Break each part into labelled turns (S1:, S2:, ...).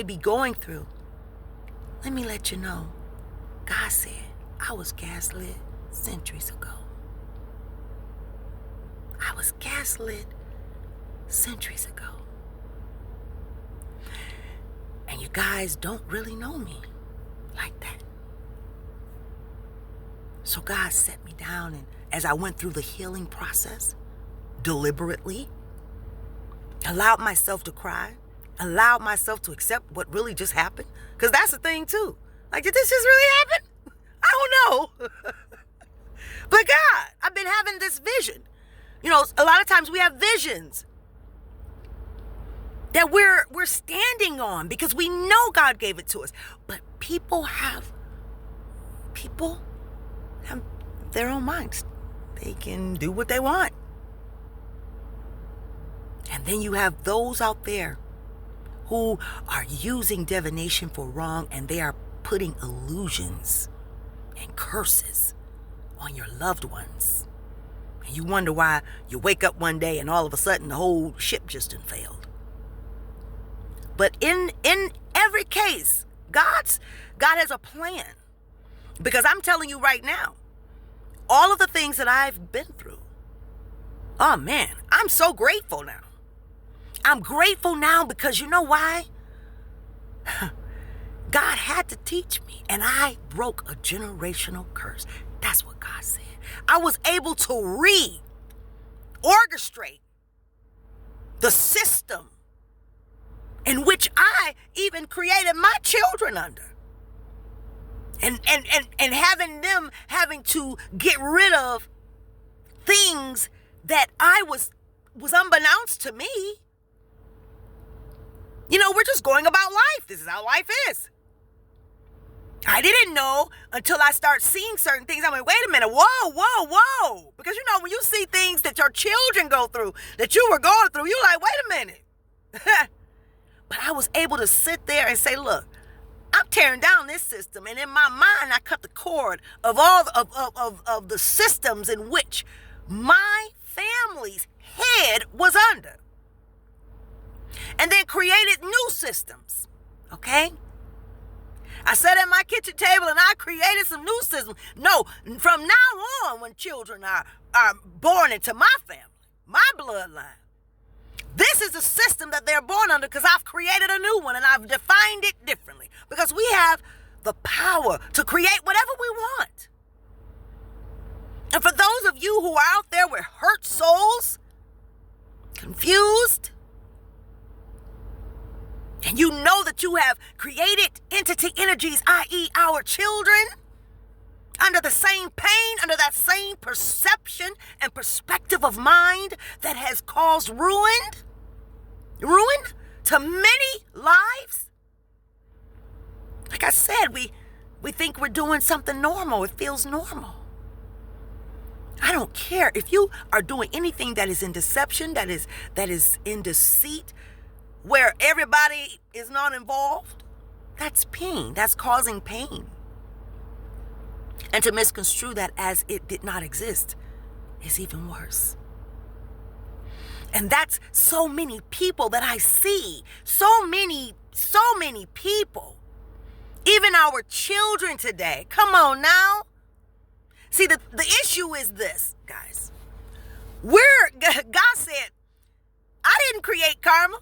S1: be going through, let me let you know, God said I was gaslit centuries ago. I was gaslit centuries ago. And you guys don't really know me like that. So God set me down, and as I went through the healing process, deliberately, allowed myself to cry, allowed myself to accept what really just happened. Because that's the thing too. Like, did this just really happen? I don't know. But God, I've been having this vision. You know, a lot of times we have visions that we're standing on because we know God gave it to us. But people have their own minds. They can do what they want. And then you have those out there who are using divination for wrong, and they are putting illusions and curses on your loved ones. And you wonder why you wake up one day and all of a sudden the whole ship just done failed. But in every case, God has a plan. Because I'm telling you right now, all of the things that I've been through, oh man, I'm so grateful now. I'm grateful now because you know why? God had to teach me, and I broke a generational curse. That's what God said. I was able to orchestrate the system in which I even created my children under. And having to get rid of things that I was unbeknownst to me. You know, we're just going about life. This is how life is. I didn't know until I start seeing certain things. I'm like, wait a minute, whoa. Because you know, when you see things that your children go through, that you were going through, you're like, wait a minute. But I was able to sit there and say, look, I'm tearing down this system. And in my mind, I cut the cord of all of the systems in which my family's head was under. And then created new systems. Okay? I sat at my kitchen table and I created some new systems. No, from now on, when children are born into my family, my bloodline, this is the system that they're born under because I've created a new one and I've defined it differently. Because we have the power to create whatever we want. And for those of you who are out there with hurt souls, confused, and you know that you have created entity energies, i.e. our children, under the same pain, under that same perception and perspective of mind that has caused ruin to many lives. Like I said, we think we're doing something normal. It feels normal. I don't care if you are doing anything that is in deception, that is in deceit, where everybody is not involved. That's pain. That's causing pain. And to misconstrue that as it did not exist is even worse. And that's so many people that I see. So many people. Even our children today. Come on now. See, the issue is this, guys. God said, I didn't create karma.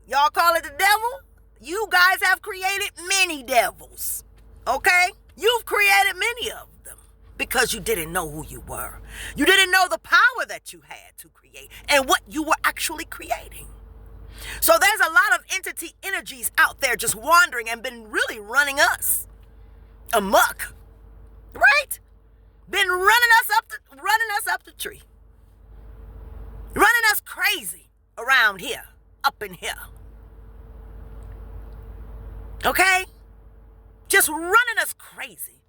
S1: Y'all call it the devil. You guys have created many devils. Okay? You've created many of them because you didn't know who you were. You didn't know the power that you had to create and what you were actually creating. So there's a lot of entity energies out there just wandering and been really running us amok. Right? Been running us up the tree. Running us crazy around here, up in here. Okay? Just running us crazy.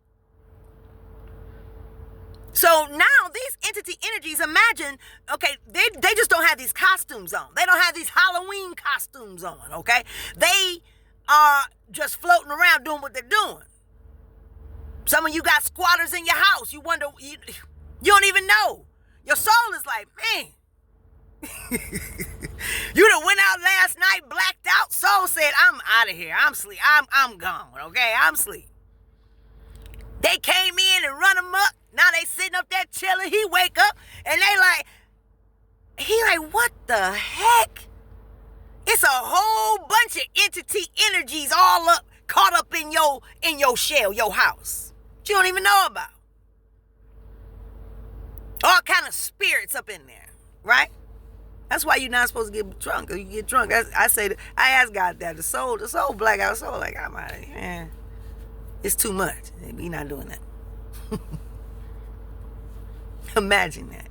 S1: So now these entity energies, imagine, okay, they just don't have these costumes on. They don't have these Halloween costumes on, okay? They are just floating around doing what they're doing. Some of you got squatters in your house. You wonder, you don't even know. Your soul is like, man. You done went out last night, blacked out. Soul said, I'm out of here. I'm sleep. I'm gone. Okay, I'm sleep. They came in and run him up. Now they sitting up there chilling. He wake up and he like, what the heck? It's a whole bunch of entity energies all up, caught up in your shell, your house. That you don't even know about. All kind of spirits up in there, right? That's why you're not supposed to get drunk. Or you get drunk. I asked God that. The soul blackout soul, like, I'm out of here. Man, it's too much. We not doing that. Imagine that.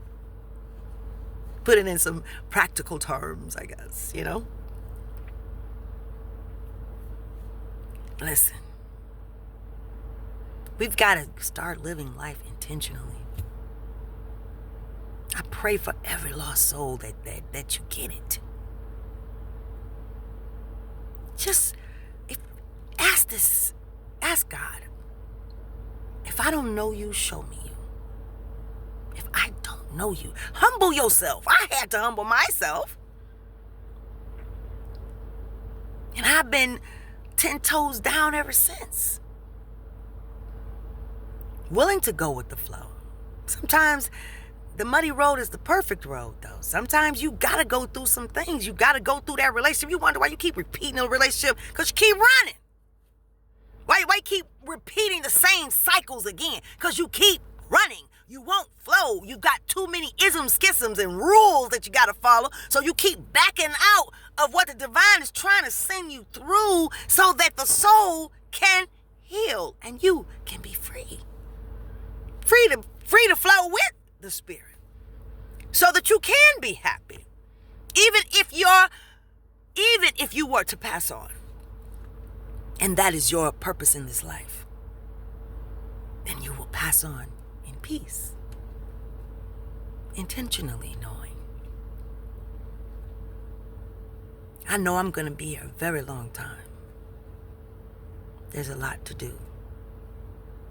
S1: Put it in some practical terms, I guess, you know? Listen. We've got to start living life intentionally. I pray for every lost soul that you get it. Just ask God. If I don't know you, show me you. If I don't know you, humble yourself. I had to humble myself. And I've been 10 toes down ever since. Willing to go with the flow. Sometimes the muddy road is the perfect road, though. Sometimes you gotta go through some things. You gotta go through that relationship. You wonder why you keep repeating the relationship, because you keep running. Why you keep repeating the same cycles again? Because you keep running. You won't flow. You got too many isms, schisms, and rules that you gotta follow. So you keep backing out of what the divine is trying to send you through, so that the soul can heal and you can be free. Free to flow with the spirit, so that you can be happy, even if you were to pass on, and that is your purpose in this life, then you will pass on in peace, intentionally knowing, I know I'm going to be here a very long time. There's a lot to do.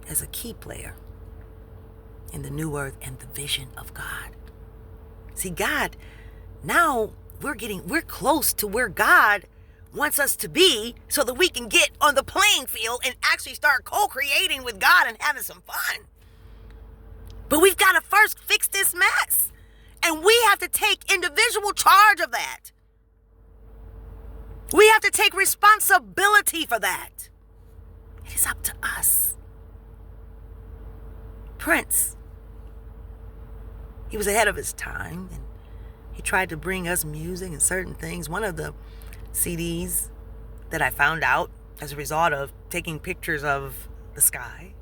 S1: As a key player in the new earth and the vision of God. See, God, now we're close to where God wants us to be, so that we can get on the playing field and actually start co-creating with God and having some fun. But we've got to first fix this mess. And we have to take individual charge of that. We have to take responsibility for that. It is up to us. Prince, he was ahead of his time, and he tried to bring us music and certain things. One of the CDs that I found out as a result of taking pictures of the sky,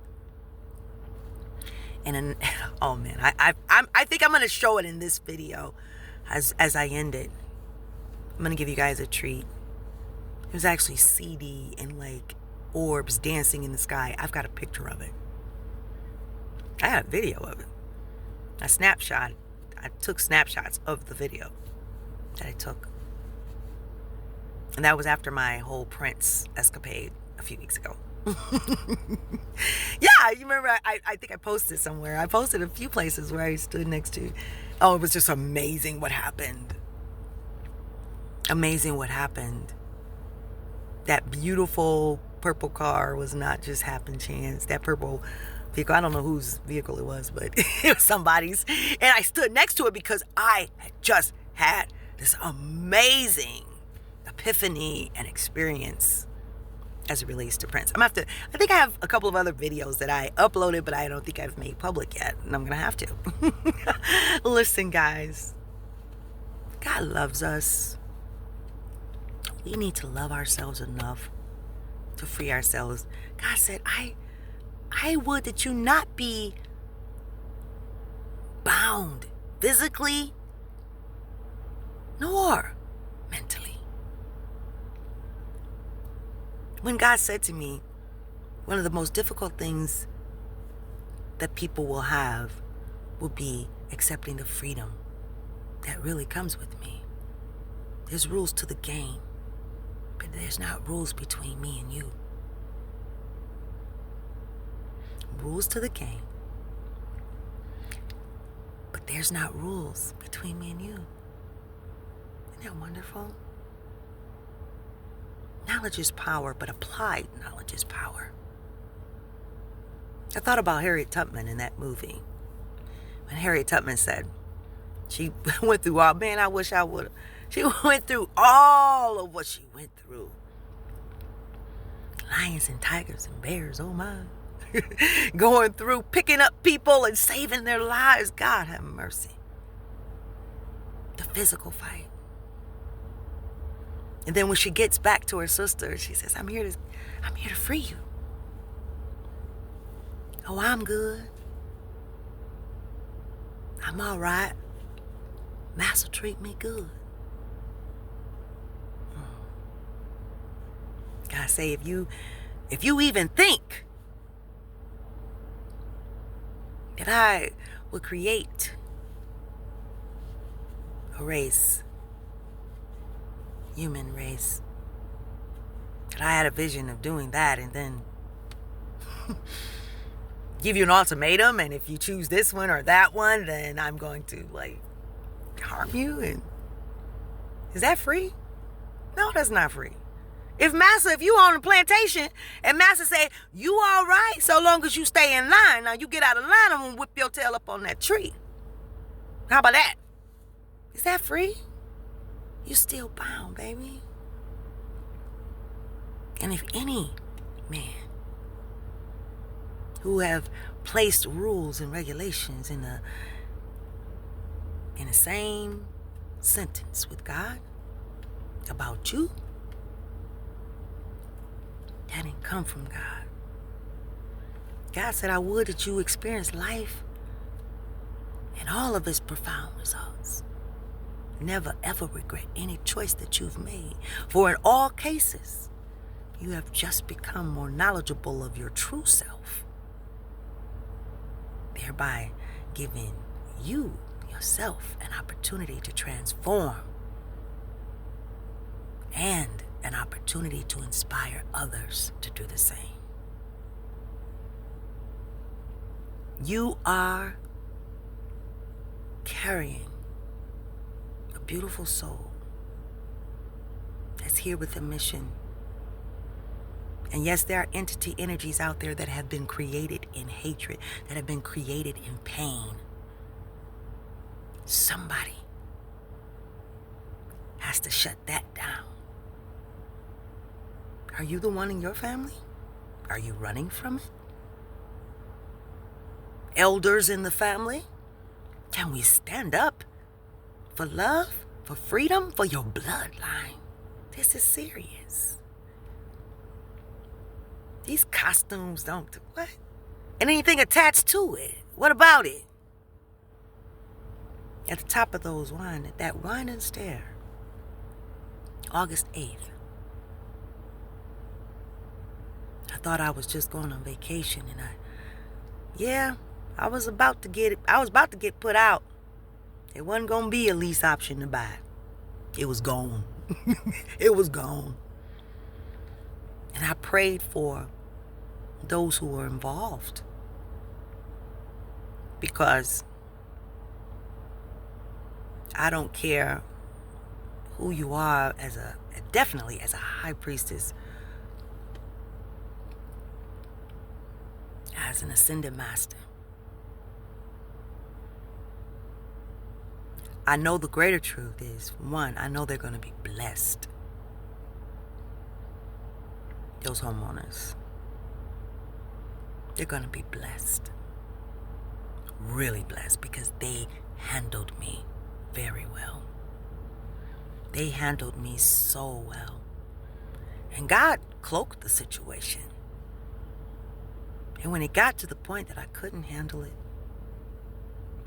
S1: and oh man, I think I'm gonna show it in this video as I end it. I'm gonna give you guys a treat. It was actually CD and like orbs dancing in the sky. I've got a picture of it. I have a video of it. I took snapshots of the video that I took. And that was after my whole Prince escapade a few weeks ago. Yeah, you remember, I think I posted somewhere. I posted a few places where I stood next to. Oh, it was just amazing what happened. Amazing what happened. That beautiful purple car was not just happen chance. That purple vehicle, I don't know whose vehicle it was, but it was somebody's. And I stood next to it because I had just had this amazing epiphany and experience as it relates to Prince. I think I have a couple of other videos that I uploaded, but I don't think I've made public yet, and I'm gonna have to. Listen, guys, God loves us. We need to love ourselves enough to free ourselves. God said, I would that you not be bound physically nor mentally. When God said to me, one of the most difficult things that people will have will be accepting the freedom that really comes with me. There's rules to the game, but there's not rules between me and you. Rules to the game, but there's not rules between me and you. Isn't that wonderful? Knowledge is power, but applied knowledge is power. I thought about Harriet Tubman in that movie. When Harriet Tubman said, she went through all, man, I wish I would have. She went through all of what she went through. Lions and tigers and bears, oh my. Going through, picking up people and saving their lives. God have mercy. The physical fight. And then when she gets back to her sister, she says, I'm here to free you. Oh, I'm good. I'm all right. Master treat me good. God say, if you even think that I would create a race, human race, that I had a vision of doing that and then give you an ultimatum, and if you choose this one or that one, then I'm going to harm you. And is that free? No, that's not free. If you on a plantation and Master say, you all right so long as you stay in line. Now you get out of line, I'm going to whip your tail up on that tree. How about that? Is that free? You still bound, baby. And if any man who have placed rules and regulations in the same sentence with God about you, that didn't come from God. God said, I would that you experience life and all of its profound results. Never ever regret any choice that you've made. For in all cases, you have just become more knowledgeable of your true self, thereby giving you, yourself, an opportunity to transform and an opportunity to inspire others to do the same. You are carrying a beautiful soul that's here with a mission. And yes, there are entity energies out there that have been created in hatred, that have been created in pain. Somebody has to shut that down. Are you the one in your family? Are you running from it? Elders in the family, can we stand up for love, for freedom, for your bloodline? This is serious. These costumes don't do what? And anything attached to it. What about it? At the top of those that wine and stare, August 8th. I thought I was just going on vacation, and I was about to get put out. It wasn't going to be a lease option to buy. It was gone. It was gone. And I prayed for those who were involved, because I don't care who you are definitely as a high priestess, as an ascended master. I know the greater truth is, one, I know they're going to be blessed. Those homeowners, they're going to be blessed. Really blessed, because they handled me very well. They handled me so well. And God cloaked the situation. And when it got to the point that I couldn't handle it,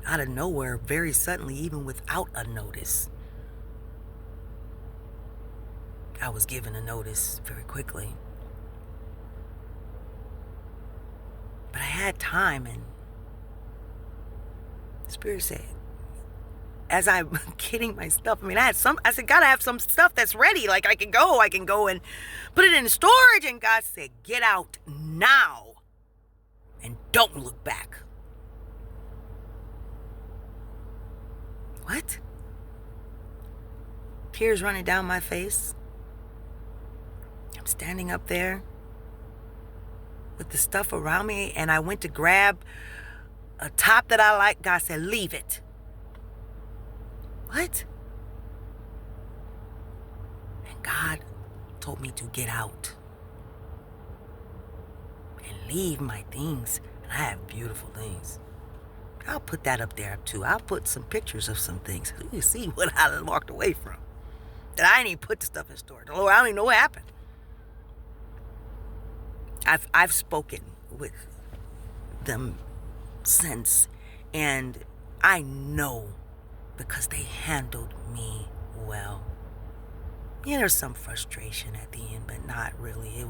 S1: out of nowhere, very suddenly, even without a notice, I was given a notice very quickly. But I had time, and the Spirit said, as I'm getting my stuff, I said, God, I have some stuff that's ready. Like, I can go and put it in storage. And God said, get out now and don't look back. What? tears running down my face. I'm standing up there with the stuff around me, and I went to grab a top that I like. God said, leave it. What? And God told me to get out and leave my things. And I have beautiful things. I'll put that up there too. I'll put some pictures of some things. You can see what I walked away from. That I didn't even put the stuff in storage. Lord, I don't even know what happened. I've spoken with them since, and I know because they handled me well. Yeah, there's some frustration at the end, but not really.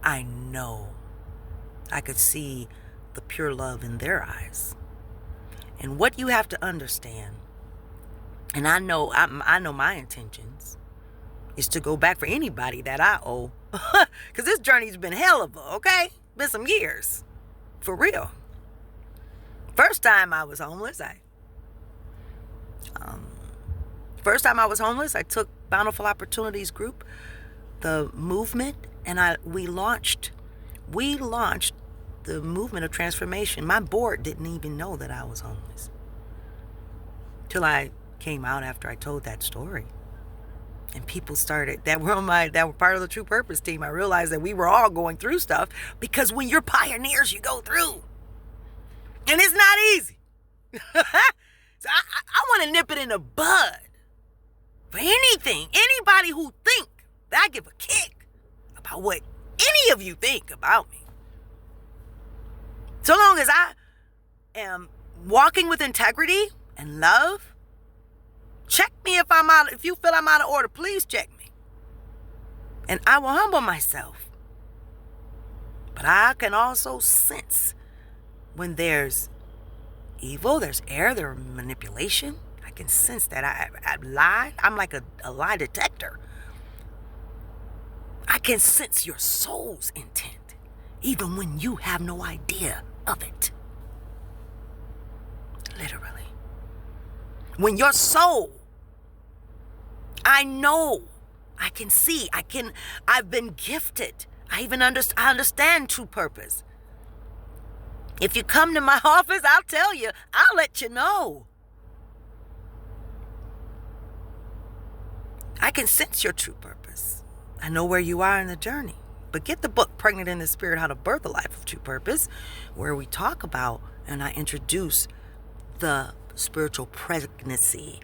S1: I know. I could see the pure love in their eyes. And what you have to understand, and I know my intentions, is to go back for anybody that I owe. Because this journey's been hell of a, okay? Been some years. For real. First time I was homeless, I took Bountiful Opportunities Group, the movement, and we launched the movement of transformation. My board didn't even know that I was homeless till I came out after I told that story. And people started that were part of the True Purpose team. I realized that we were all going through stuff, because when you're pioneers, you go through. And it's not easy. So I want to nip it in the bud for anything. Anybody who think that I give a kick about what any of you think about me. So long as I am walking with integrity and love, check me if you feel I'm out of order, please check me. And I will humble myself. But I can also sense when there's evil, there's error, there's manipulation. I can sense that I lied. I'm like a lie detector. I can sense your soul's intent, even when you have no idea of it. Literally. When your soul, I know, I can see, I've been gifted. I understand true purpose. If you come to my office, I'll tell you, I'll let you know. I can sense your true purpose. I know where you are in the journey. But get the book, Pregnant in the Spirit, How to Birth a Life of True Purpose, where we talk about and I introduce the spiritual pregnancy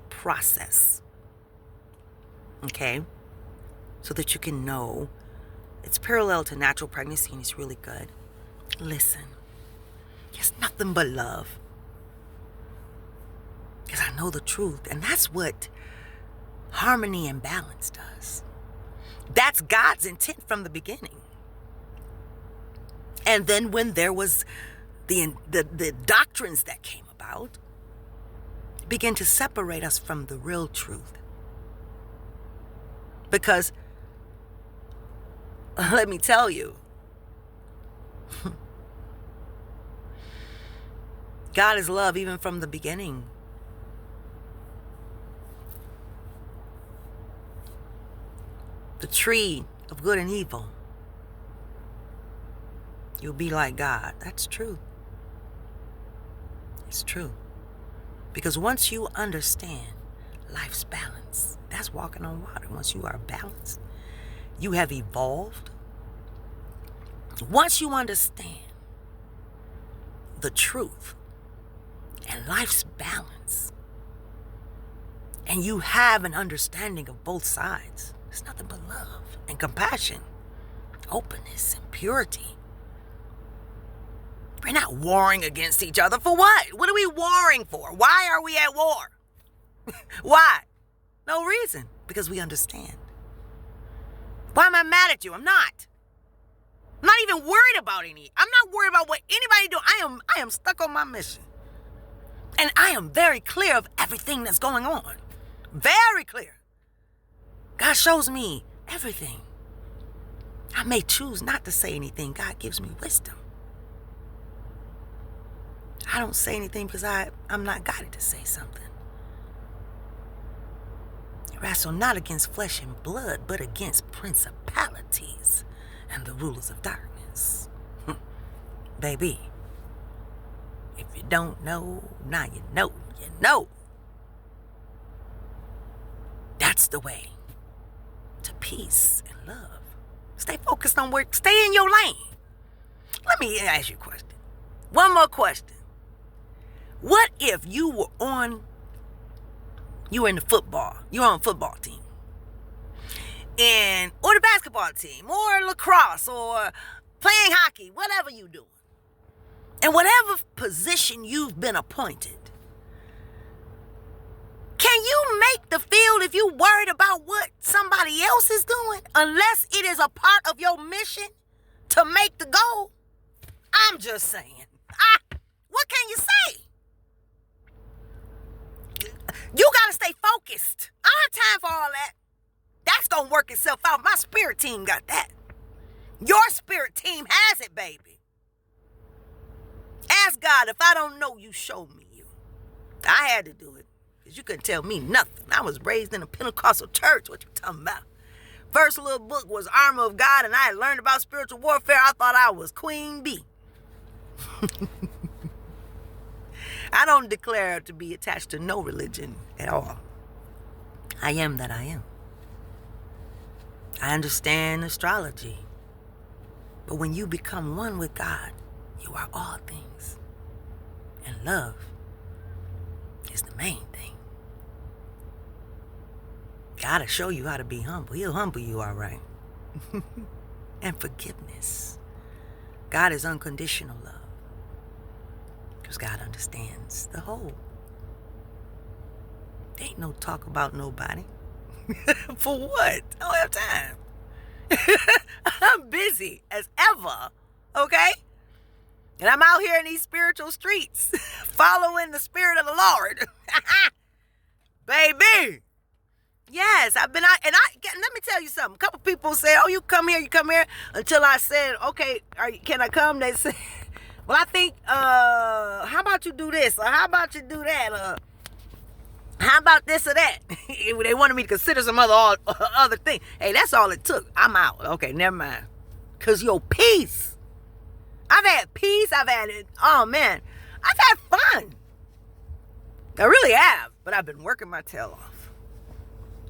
S1: process. Okay? So that you can know it's parallel to natural pregnancy and it's really good. Listen, it's nothing but love. Because I know the truth. And that's what harmony and balance does. That's God's intent from the beginning. And then when there was the doctrines that came about, begin to separate us from the real truth. Because, let me tell you, God is love even from the beginning. The tree of good and evil. You'll be like God. That's true. It's true. Because once you understand life's balance, that's walking on water. Once you are balanced, you have evolved. Once you understand the truth and life's balance, and you have an understanding of both sides, it's nothing but love and compassion, openness and purity. We're not warring against each other for what? What are we warring for? Why are we at war? Why? No reason. Because we understand. Why am I mad at you? I'm not. I'm not even worried about I'm not worried about what anybody do. I am stuck on my mission. And I am very clear of everything that's going on. Very clear. God shows me everything. I may choose not to say anything. God gives me wisdom. I don't say anything because I'm not guided to say something. wrestle not against flesh and blood, but against principalities and the rulers of darkness. Baby, if you don't know, now you know, you know. That's the way to peace and love. Stay focused on work. Stay in your lane. Let me ask you a question. One more question. What if you were in the football, you're on a football team, or the basketball team, or lacrosse, or playing hockey, whatever you do, and whatever position you've been appointed, can you make the field if you worried about what somebody else is doing, unless it is a part of your mission to make the goal? I'm just saying. What can you say? You got to stay focused. I don't have time for all that. That's going to work itself out. My spirit team got that. Your spirit team has it, baby. Ask God, if I don't know you, show me you. I had to do it because you couldn't tell me nothing. I was raised in a Pentecostal church. What you talking about? First little book was Armor of God, and I had learned about spiritual warfare. I thought I was Queen Bee. I don't declare to be attached to no religion at all. I am that I am. I understand astrology. But when you become one with God, you are all things. And love is the main thing. God will show you how to be humble. He'll humble you all right. And forgiveness. God is unconditional love. Because God understands the whole. There ain't no talk about nobody. For what? I don't have time. I'm busy as ever. Okay? And I'm out here in these spiritual streets following the Spirit of the Lord. Baby. Yes, I've been out. And let me tell you something. A couple people say, oh, you come here. Until I said, okay, can I come? They said, well, I think, how about you do this? Or how about you do that? Or how about this or that? They wanted me to consider some other thing. Hey, that's all it took. I'm out. Okay, never mind. Because your peace. I've had peace. I've had it. Oh, man. I've had fun. I really have. But I've been working my tail off.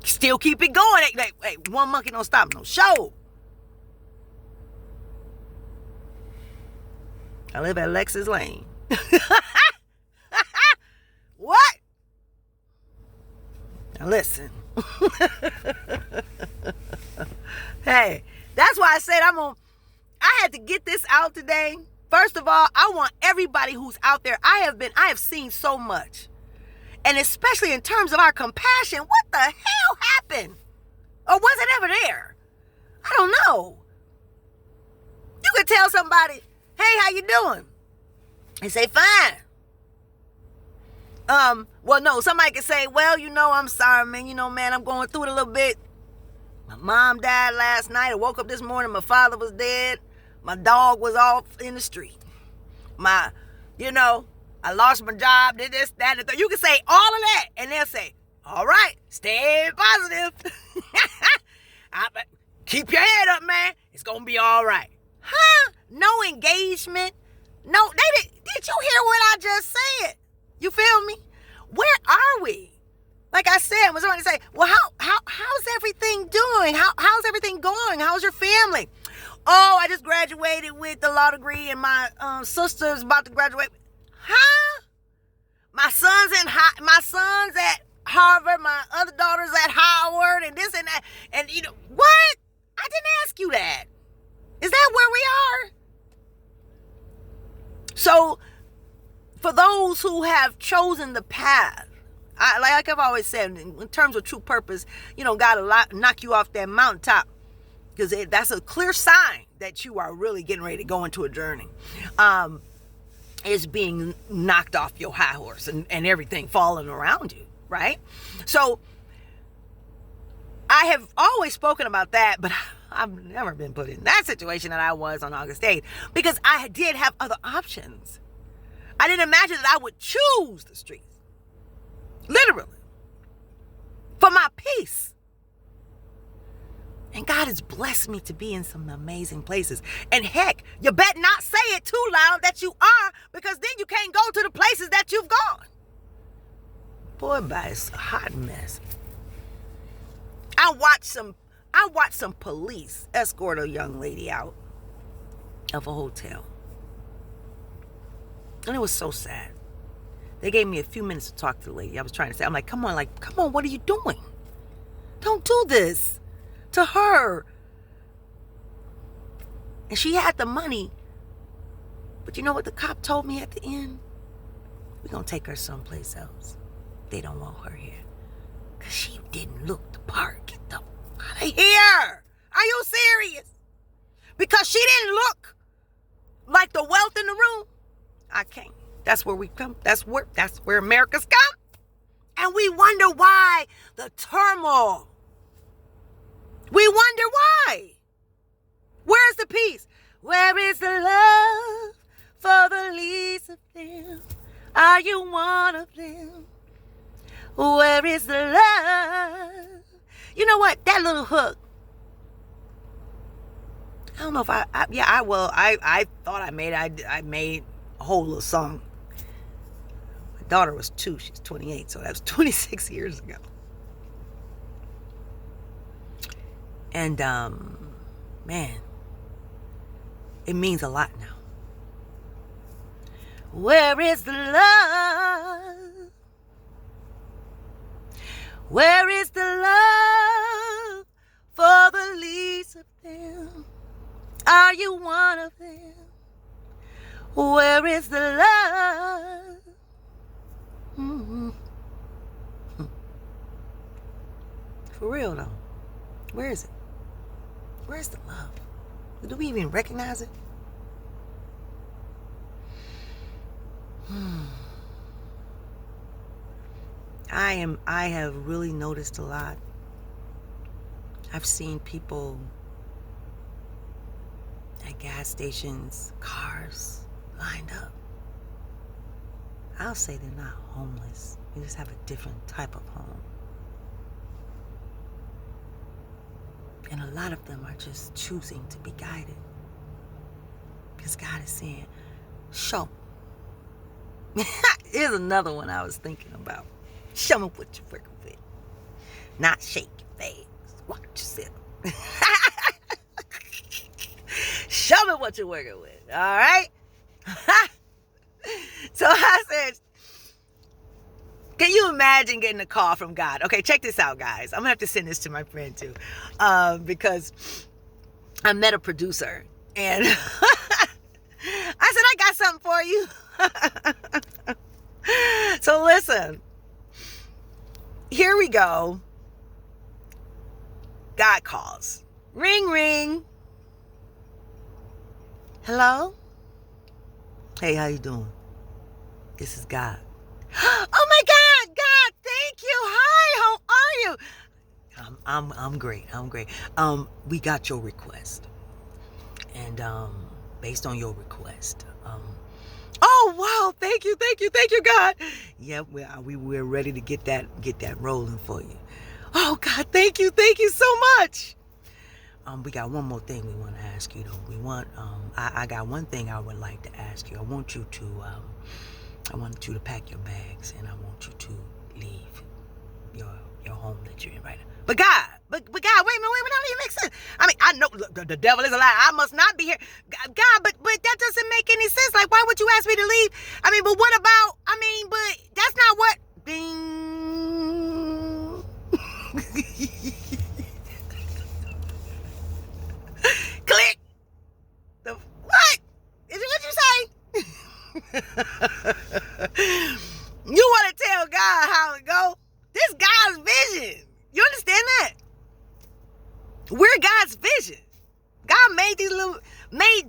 S1: Still keep it going. Hey, one monkey don't stop no show. I live at Lexus Lane. What? Now listen. Hey, that's why I said I had to get this out today. First of all, I want everybody who's out there. I have seen so much. And especially in terms of our compassion, what the hell happened? Or was it ever there? I don't know. You could tell somebody, hey, how you doing? They say, fine. Well, no, somebody could say, well, I'm sorry, man. Man, I'm going through it a little bit. My mom died last night. I woke up this morning. My father was dead. My dog was off in the street. I lost my job, did this, that, and you can say all of that, and they'll say, all right, stay positive. Keep your head up, man. It's going to be all right. Huh? No engagement. No, did you hear what I just said? You feel me? Where are we? Like I said, when somebody say, well, how's everything doing? How's everything going? How's your family? Oh, I just graduated with a law degree, and my sister's about to graduate. Huh? My son's at Harvard, my other daughter's at Howard, and this and that. And what? I didn't ask you that. Is that where we are? So, for those who have chosen the path, like I've always said, in terms of true purpose, God will knock you off that mountaintop, because that's a clear sign that you are really getting ready to go into a journey. Is being knocked off your high horse and everything falling around you, right? So I have always spoken about that, but I've never been put in that situation that I was on August 8th, because I did have other options. I didn't imagine that I would choose the streets. Literally. for my peace. And God has blessed me to be in some amazing places. And heck, you better not say it too loud that you are, because then you can't go to the places that you've gone. Boy, it's a hot mess. I watched some police escort a young lady out of a hotel. And it was so sad. They gave me a few minutes to talk to the lady. I was trying to say, I'm like, come on, what are you doing? Don't do this to her. And she had the money. But you know what the cop told me at the end? We're going to take her someplace else. They don't want her here. Because she didn't look the part. Get the out of here. Are you serious? Because she didn't look like the wealth in the room. I can't. That's where we come. That's where America's come. And we wonder why the turmoil. We wonder why. Where's the peace? Where is the love for the least of them? Are you one of them? Where is the love? You know what? That little hook. I don't know if I thought I made a whole little song. My daughter was 2, she's 28, so that was 26 years ago. And man, it means a lot now. Where is the love? Where is the love for the least of them? Are you one of them? Where is the love? Mm-hmm. For real though. Where is it? Where's the love? Do we even recognize it? I have really noticed a lot. I've seen people at gas stations, cars lined up. I'll say they're not homeless. They just have a different type of home. And a lot of them are just choosing to be guided. Because God is saying, show me. Here's another one I was thinking about. Show me what you're working with. Not shake your face. Watch yourself. Show me what you're working with. All right? So I said, can you imagine getting a call from God? Okay, check this out, guys. I'm going to have to send this to my friend, too. Because I met a producer. And I said, I got something for you. So listen. Here we go. God calls. Ring, ring. Hello? Hey, how you doing? This is God. Oh my God, God, thank you. Hi, how are you? I'm great. I'm great. We got your request. And based on your request, oh wow, thank you, God. Yep, we're ready to get that rolling for you. Oh God, thank you so much. We got one more thing we want to ask you though. We want I got one thing I would like to ask you. I want you to pack your bags and I want you to leave your home that you're in right now. But God, wait a minute, that don't even make sense. I mean, I know the devil is a lie. I must not be here. God, but that doesn't make any sense. Like, why would you ask me to leave? I mean, but what about, but that's not what, ding. Click. What? Is it what you say? You want to tell God how it go? This God's vision. You understand that? We're God's vision. God made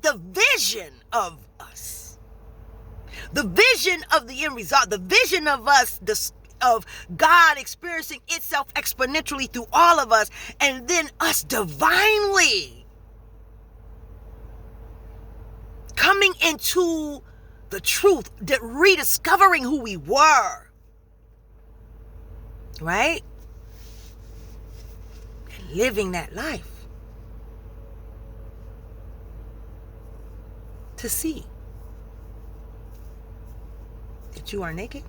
S1: the vision of us. The vision of the end result. The vision of us, of God experiencing itself exponentially through all of us, and then us divinely coming into the truth, rediscovering who we were. Right? living that life. To see that you are naked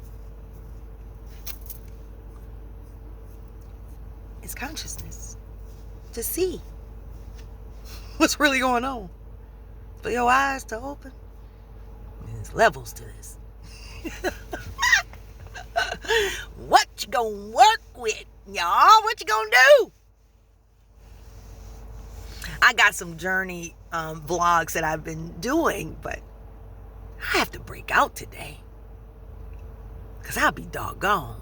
S1: is consciousness. To see what's really going on. For your eyes to open. There's levels to this. What you gonna work with, y'all? What you gonna do? I got some journey vlogs that I've been doing, but I have to break out today. Because I'll be doggone.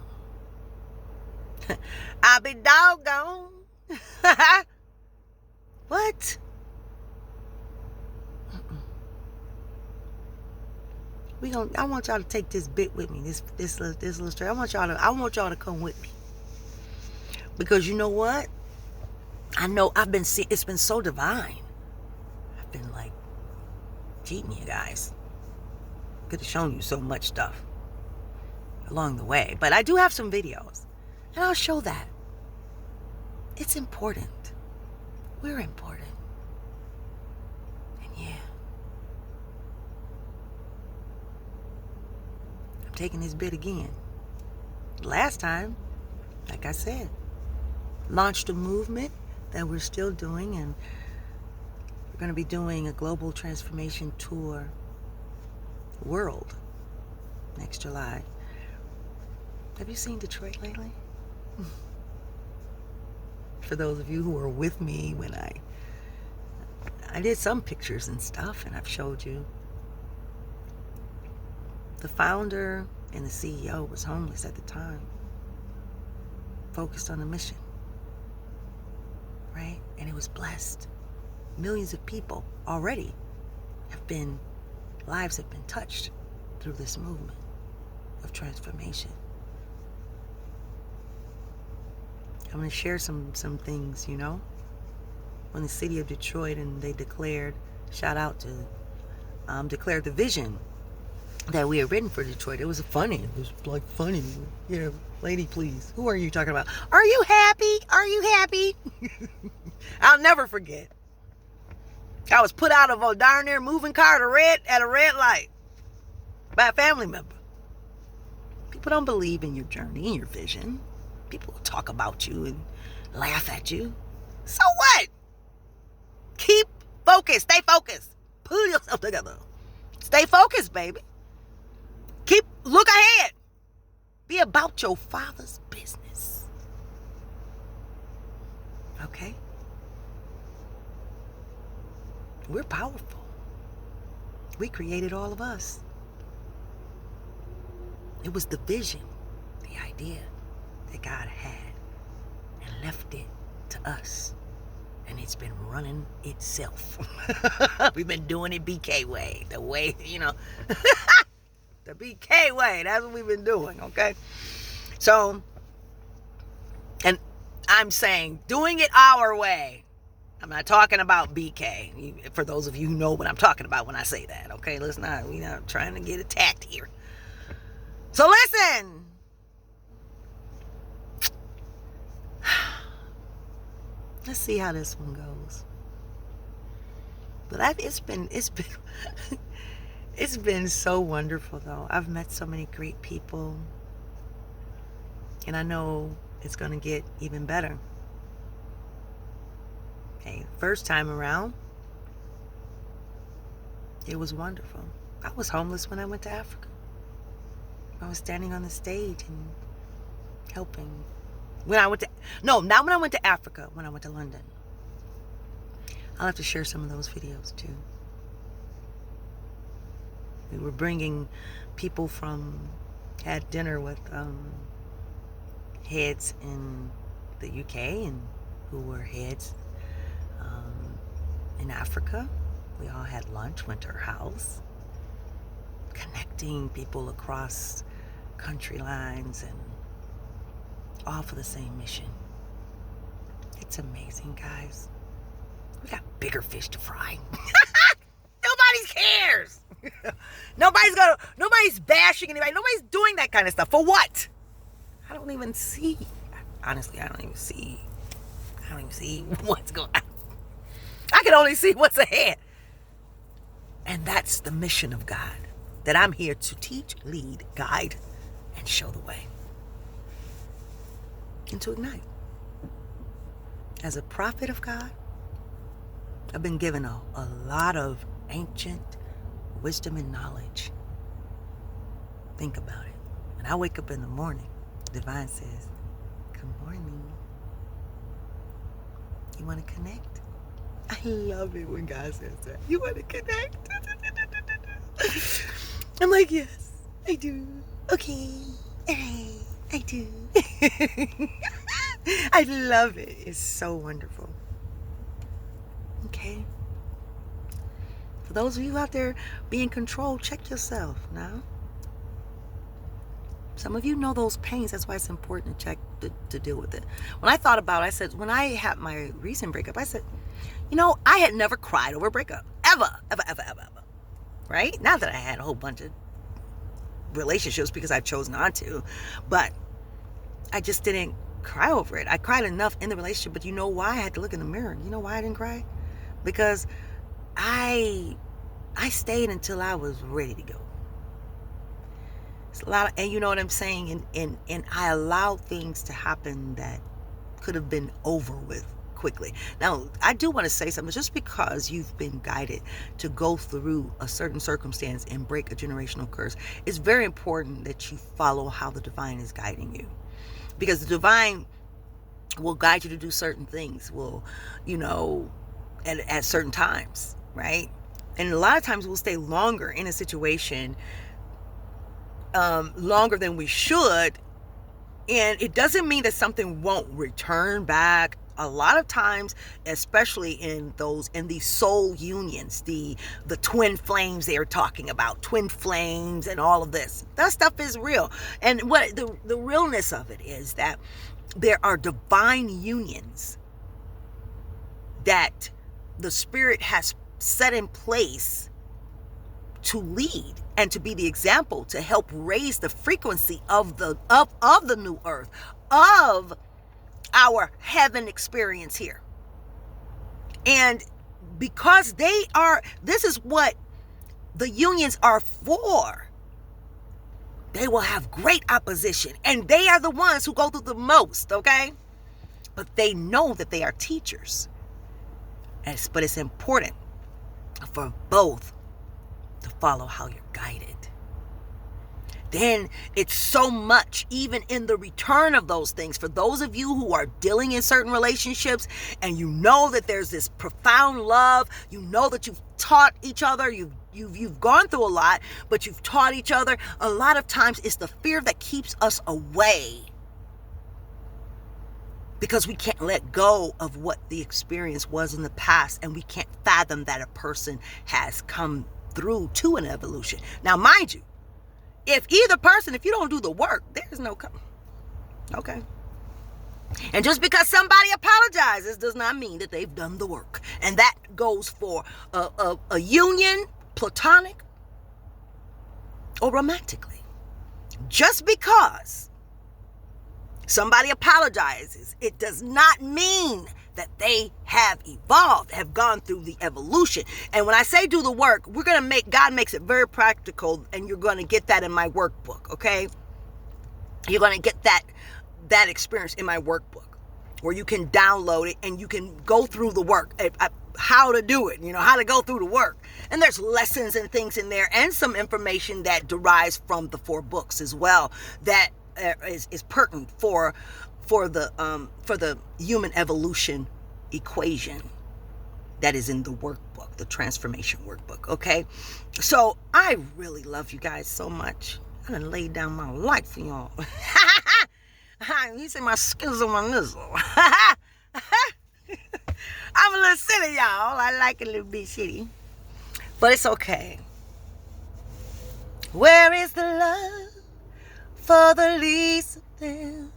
S1: I'll be doggone. What? I want y'all to take this bit with me, this little story. I want y'all to come with me. Because you know what? I know it's been so divine. I've been like cheating you guys. Could have shown you so much stuff along the way. But I do have some videos. And I'll show that. It's important. We're important. And yeah. I'm taking this bit again. Last time, like I said, launched a movement that we're still doing, and we're going to be doing a global transformation tour world next July. Have you seen Detroit lately? For those of you who were with me when I did some pictures and stuff, and I've showed you. The founder and the CEO was homeless at the time, focused on the mission. Right? And it was blessed. Millions of people already lives have been touched through this movement of transformation. I'm going to share some things, you know. When the city of Detroit, and they declared the vision that we had written for Detroit. It was funny. It was like funny. Yeah, lady, please. Who are you talking about? Are you happy? Are you happy? I'll never forget. I was put out of a darn near moving car at a red light by a family member. People don't believe in your journey and your vision. People will talk about you and laugh at you. So what? Keep focused. Stay focused. Pull yourself together. Stay focused, baby. Look ahead. Be about your Father's business. Okay? We're powerful. We created all of us. It was the vision, the idea that God had, and left it to us. And it's been running itself. We've been doing it BK way. The way, you know. The BK way. That's what we've been doing, okay? So, and I'm saying doing it our way. I'm not talking about BK. For those of you who know what I'm talking about when I say that, okay? We're not trying to get attacked here. So listen. Let's see how this one goes. But it's been it's been so wonderful though. I've met so many great people, and I know it's gonna get even better. Okay, first time around, it was wonderful. I was homeless when I went to Africa. I was standing on the stage and helping. Not when I went to Africa, when I went to London. I'll have to share some of those videos too. We were bringing people had dinner with heads in the UK and who were heads in Africa. We all had lunch, went to her house, connecting people across country lines and all for the same mission. It's amazing, guys. We got bigger fish to fry. Nobody cares. Nobody's bashing anybody. Nobody's doing that kind of stuff. For what? I don't even see I don't even see what's going on. I can only see what's ahead. And that's the mission of God, that I'm here to teach, lead, guide, and show the way. And to ignite. As a prophet of God, I've been given a lot of ancient wisdom and knowledge. Think about it. When I wake up in the morning, Divine says, good morning. You want to connect? I love it when God says that. You want to connect? I'm like, yes, I do. Okay. All right, I do. I love it. It's so wonderful. Okay. For those of you out there being controlled, check yourself now. Some of you know those pains. That's why it's important to check to deal with it. When I thought about it, I said, when I had my recent breakup, I said, you know, I had never cried over a breakup. Ever. Right? Not that I had a whole bunch of relationships because I chose not to. But I just didn't cry over it. I cried enough in the relationship. But you know why? I had to look in the mirror. You know why I didn't cry? Because I stayed until I was ready to go. It's a lot of, and you know what I'm saying? And I allowed things to happen that could have been over with quickly. Now, I do want to say something. Just because you've been guided to go through a certain circumstance and break a generational curse, it's very important that you follow how the divine is guiding you. Because the divine will guide you to do certain things, will, you know, at certain times, right? And a lot of times we'll stay longer in a situation, longer than we should. And it doesn't mean that something won't return back. A lot of times, especially in these soul unions, the twin flames they are talking about, twin flames and all of this, that stuff is real. And what the realness of it is that there are divine unions that the Spirit has set in place to lead and to be the example, to help raise the frequency of the new earth, of our heaven experience here. And because this is what the unions are for, they will have great opposition. And they are the ones who go through the most, okay? But they know that they are teachers. But it's important for both to follow how you're guided. Then it's so much, even in the return of those things. For those of you who are dealing in certain relationships and you know that there's this profound love, you know that you've taught each other, you've gone through a lot, but you've taught each other. A lot of times it's the fear that keeps us away, because we can't let go of what the experience was in the past, and we can't fathom that a person has come through to an evolution. Now, mind you, if you don't do the work, there's no coming. Okay. And just because somebody apologizes does not mean that they've done the work. And that goes for a union, platonic or romantically. Just because somebody apologizes, it does not mean that they have evolved, have gone through the evolution. And when I say do the work, God makes it very practical, and you're going to get that in my workbook, okay? You're going to get that experience in my workbook, where you can download it and you can go through the work, how to do it, how to go through the work. And there's lessons and things in there, and some information that derives from the 4 books as well, that is pertinent for the human evolution equation that is in the workbook, the transformation workbook. Okay, so I really love you guys so much. I done laid down my life for y'all. You say my skins on my nizzle. I'm a little silly, y'all. I like a little bit shitty, but it's okay. Where is the love for the least of them?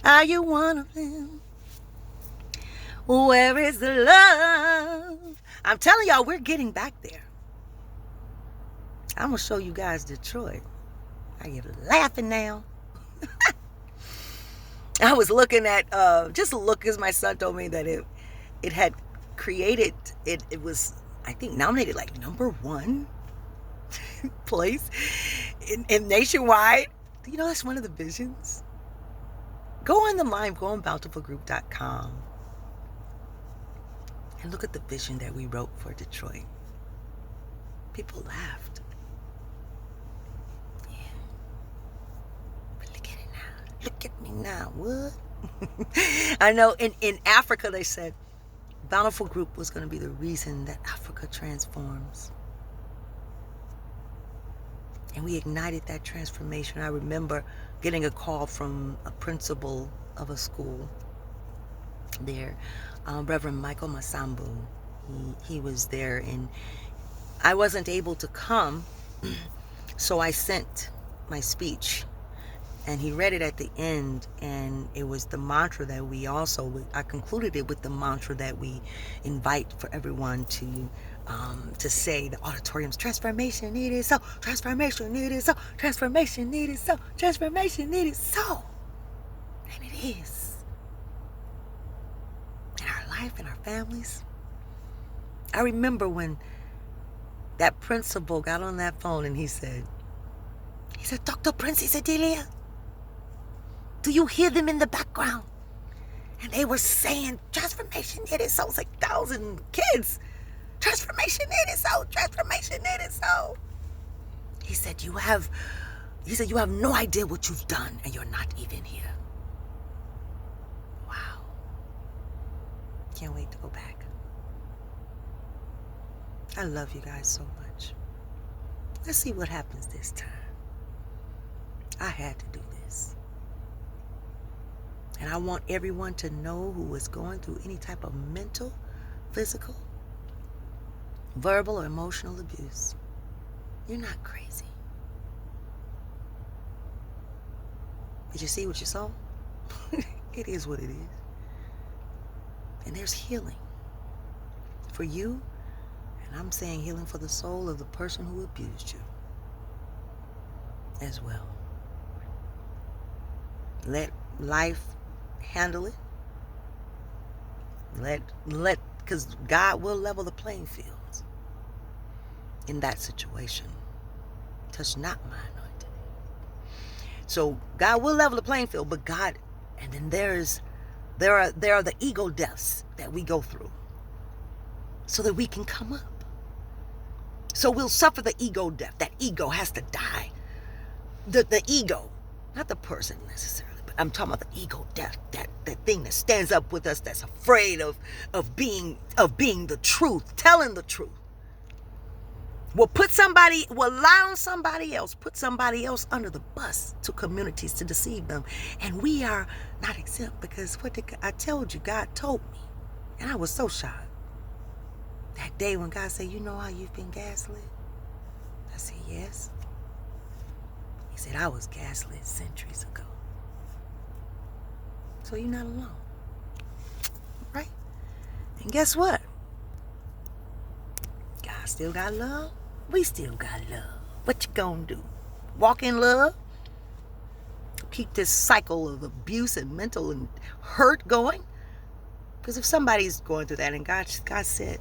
S1: Are you one of them? Where is the love? I'm telling y'all, we're getting back there. I'm going to show you guys Detroit. Are you laughing now? I was looking at, just look, as my son told me that it had created, it was, I think, nominated like #1 place in nationwide. You know, that's one of the visions. Go on the line, go on bountifulgroup.com and look at the vision that we wrote for Detroit. People laughed. Yeah. But look at it now. Look at me now. What? I know in Africa they said Bountiful Group was going to be the reason that Africa transforms. And we ignited that transformation. I remember getting a call from a principal of a school there, Reverend Michael Masambu. He was there, and I wasn't able to come, so I sent my speech. And he read it at the end, and it was the mantra that I concluded it with the mantra that we invite for everyone to say, the auditorium's transformation needed so, transformation needed so, transformation needed so, transformation needed so. And it is. In our life, in our families. I remember when that principal got on that phone and he said, Dr. Princess-Odilia, do you hear them in the background? And they were saying, transformation needed so. It's like 1,000 kids. Transformation needed so. Transformation needed so. He said, you have no idea what you've done, and you're not even here. Wow. Can't wait to go back. I love you guys so much. Let's see what happens this time. I had to do this. And I want everyone to know who is going through any type of mental, physical, verbal, or emotional abuse. You're not crazy. Did you see what you saw? It is what it is. And there's healing for you. And I'm saying healing for the soul of the person who abused you as well. Let life handle it. Because God will level the playing fields in that situation. Touch not my anointed. So God will level the playing field, but God, and then there are the ego deaths that we go through so that we can come up. So we'll suffer the ego death. That ego has to die. The ego, not the person necessarily. I'm talking about the ego death, that thing that stands up with us, that's afraid of being the truth, telling the truth. Will allow somebody else, put somebody else under the bus to communities to deceive them. And we are not exempt, because I told you, God told me. And I was so shocked. That day when God said, you know how you've been gaslit? I said, yes. He said, I was gaslit centuries ago. So you're not alone. Right? And guess what? God still got love. We still got love. What you gonna do? Walk in love? Keep this cycle of abuse and mental and hurt going? Because if somebody's going through that, and God said,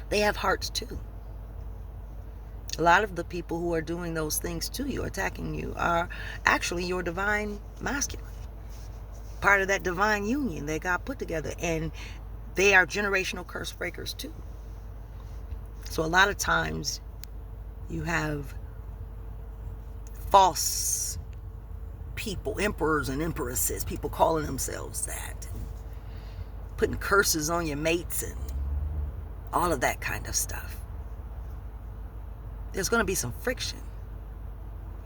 S1: they have hearts too. A lot of the people who are doing those things to you, attacking you, are actually your divine masculine. Part of that divine union that God put together. And they are generational curse breakers too. So a lot of times you have false people, emperors and empresses, people calling themselves that, and putting curses on your mates and all of that kind of stuff. There's going to be some friction.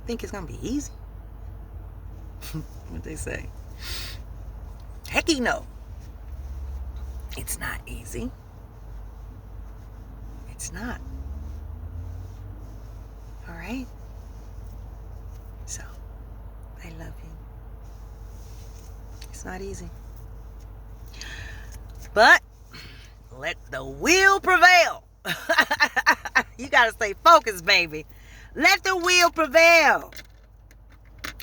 S1: Think it's going to be easy? What they say? Hecky no. It's not easy. It's not. All right? So, I love you. It's not easy. But, let the will prevail. You got to stay focused, baby. Let the will prevail.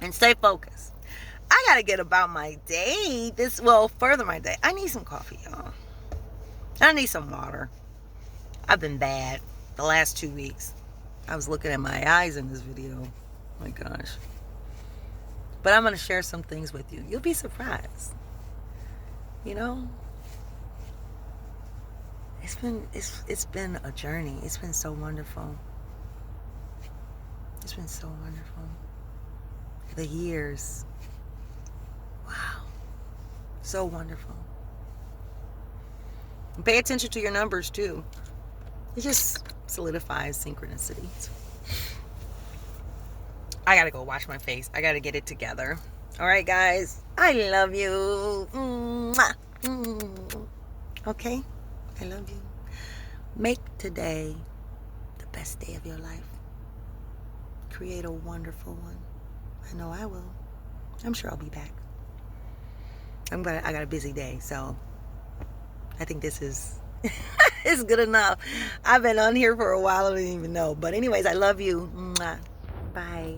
S1: And stay focused. I gotta get about my day. Further my day. I need some coffee, y'all. I need some water. I've been bad the last 2 weeks. I was looking at my eyes in this video. Oh my gosh. But I'm gonna share some things with you. You'll be surprised. You know? It's been a journey. It's been so wonderful. It's been so wonderful. The years. Wow. So wonderful. And pay attention to your numbers too. It just solidifies synchronicities. I gotta go wash my face. I gotta get it together. All right, guys. I love you. Okay? I love you. Make today the best day of your life. Create a wonderful one. I know I will. I'm sure I'll be back. I got a busy day, so I think this is it's good enough. I've been on here for a while. I don't even know. But anyways, I love you. Bye.